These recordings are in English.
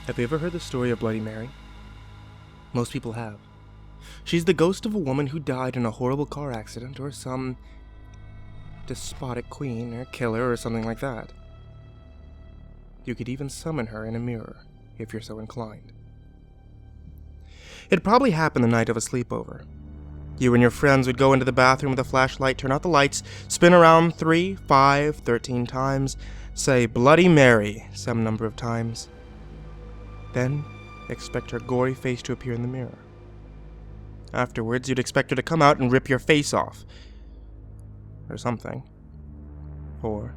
Have you ever heard the story of Bloody Mary? Most people have. She's the ghost of a woman who died in a horrible car accident, or some despotic queen or killer or something like that. You could even summon her in a mirror, if you're so inclined. It probably happened the night of a sleepover. You and your friends would go into the bathroom with a flashlight, turn out the lights, spin around 3, 5, 13 times, say Bloody Mary some number of times. Then, expect her gory face to appear in the mirror. Afterwards, you'd expect her to come out and rip your face off. Or something. Or,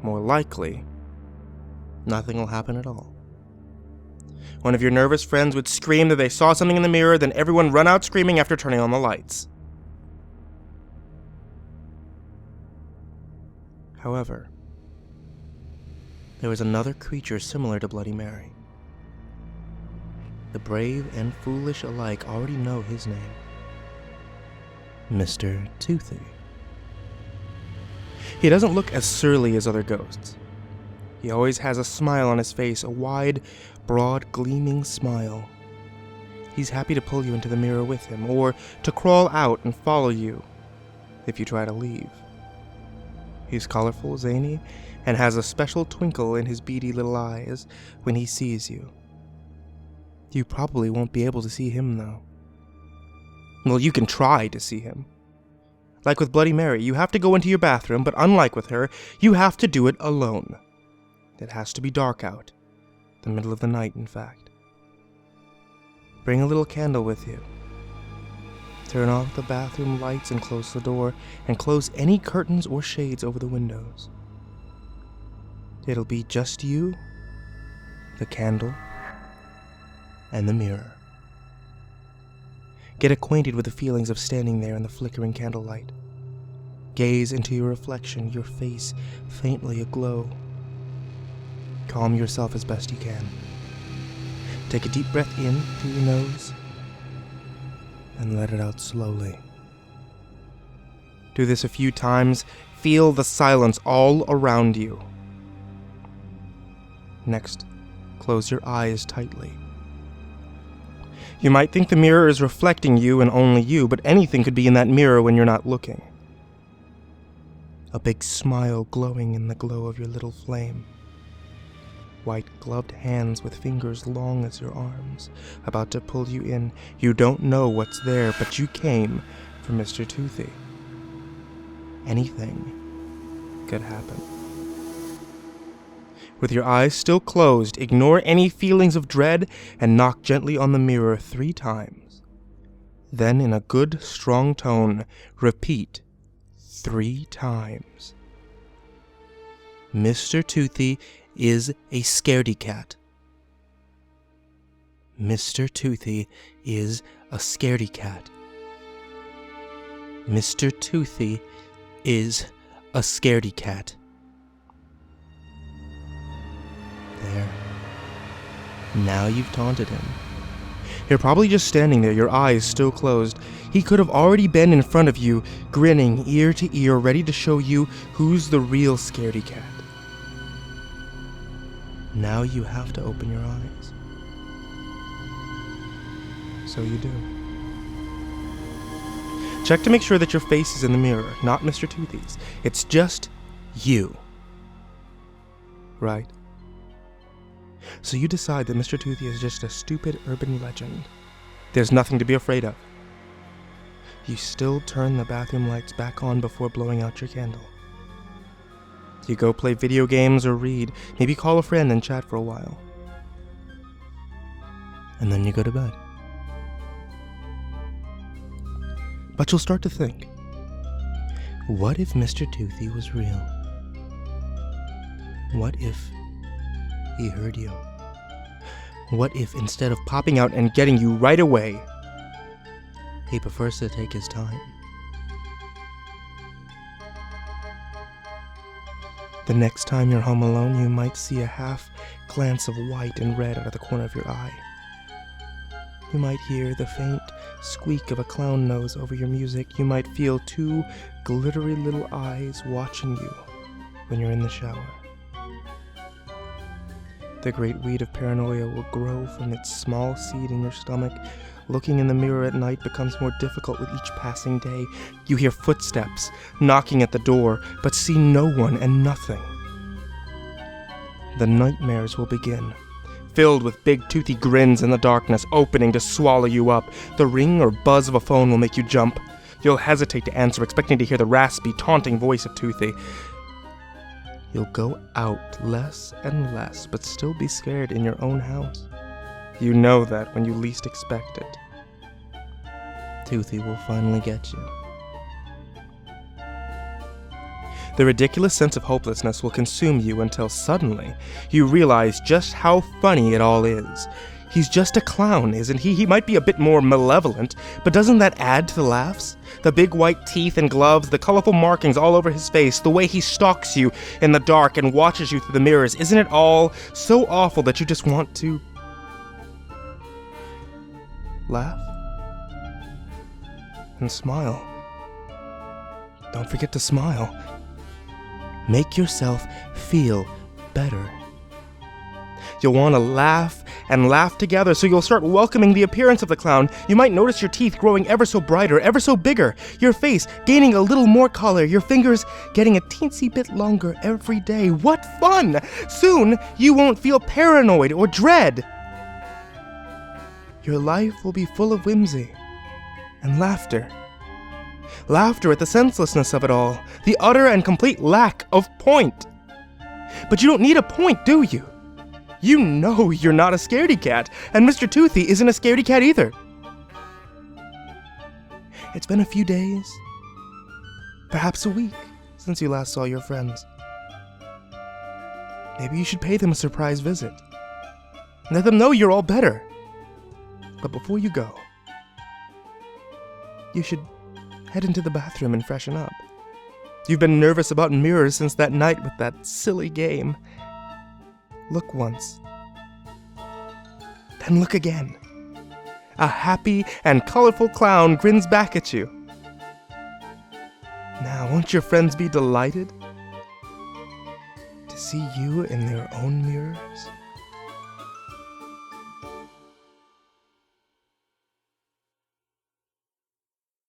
more likely, nothing will happen at all. One of your nervous friends would scream that they saw something in the mirror, then everyone run out screaming after turning on the lights. However, there was another creature similar to Bloody Mary. The brave and foolish alike already know his name. Mr. Toothy. He doesn't look as surly as other ghosts. He always has a smile on his face, a wide, broad, gleaming smile. He's happy to pull you into the mirror with him, or to crawl out and follow you if you try to leave. He's colorful, zany, and has a special twinkle in his beady little eyes when he sees you. You probably won't be able to see him, though. Well, you can try to see him. Like with Bloody Mary, you have to go into your bathroom, but unlike with her, you have to do it alone. It has to be dark out. The middle of the night, in fact. Bring a little candle with you. Turn off the bathroom lights and close the door, and close any curtains or shades over the windows. It'll be just you, the candle, and the mirror. Get acquainted with the feelings of standing there in the flickering candlelight. Gaze into your reflection, your face faintly aglow. Calm yourself as best you can. Take a deep breath in through your nose and let it out slowly. Do this a few times. Feel the silence all around you. Next, close your eyes tightly. You might think the mirror is reflecting you and only you, but anything could be in that mirror when you're not looking. A big smile glowing in the glow of your little flame. White gloved hands with fingers long as your arms, about to pull you in. You don't know what's there, but you came for Mr. Toothy. Anything could happen. With your eyes still closed, ignore any feelings of dread and knock gently on the mirror 3 times. Then, in a good, strong tone, repeat 3 times. Mr. Toothy is a scaredy cat. Mr. Toothy is a scaredy cat. Mr. Toothy is a scaredy cat. There. Now you've taunted him. You're probably just standing there, your eyes still closed. He could have already been in front of you, grinning ear to ear, ready to show you who's the real scaredy cat. Now you have to open your eyes. So you do. Check to make sure that your face is in the mirror, not Mr. Toothy's. It's just you. Right? So you decide that Mr. Toothy is just a stupid urban legend. There's nothing to be afraid of. You still turn the bathroom lights back on before blowing out your candle. You go play video games or read, maybe call a friend and chat for a while. And then you go to bed. But you'll start to think, what if Mr. Toothy was real? What if he heard you? What if instead of popping out and getting you right away, he prefers to take his time? The next time you're home alone, you might see a half glance of white and red out of the corner of your eye. You might hear the faint squeak of a clown nose over your music. You might feel 2 glittery little eyes watching you when you're in the shower. The great weed of paranoia will grow from its small seed in your stomach. Looking in the mirror at night becomes more difficult with each passing day. You hear footsteps knocking at the door, but see no one and nothing. The nightmares will begin, filled with big toothy grins in the darkness, opening to swallow you up. The ring or buzz of a phone will make you jump. You'll hesitate to answer, expecting to hear the raspy, taunting voice of Toothy. You'll go out less and less, but still be scared in your own house. You know that when you least expect it. Toothy will finally get you. The ridiculous sense of hopelessness will consume you until suddenly you realize just how funny it all is. He's just a clown, isn't he? He might be a bit more malevolent, but doesn't that add to the laughs? The big white teeth and gloves, the colorful markings all over his face, the way he stalks you in the dark and watches you through the mirrors, isn't it all so awful that you just want to laugh and smile? Don't forget to smile. Make yourself feel better. You'll want to laugh and laugh together, so you'll start welcoming the appearance of the clown. You might notice your teeth growing ever so brighter, ever so bigger, your face gaining a little more color, your fingers getting a teensy bit longer every day. What fun! Soon, you won't feel paranoid or dread. Your life will be full of whimsy and laughter. Laughter at the senselessness of it all, the utter and complete lack of point. But you don't need a point, do you? You know you're not a scaredy cat, and Mr. Toothy isn't a scaredy cat either. It's been a few days, perhaps a week, since you last saw your friends. Maybe you should pay them a surprise visit. Let them know you're all better. But before you go, you should head into the bathroom and freshen up. You've been nervous about mirrors since that night with that silly game. Look once, then look again. A happy and colorful clown grins back at you. Now, won't your friends be delighted to see you in their own mirrors?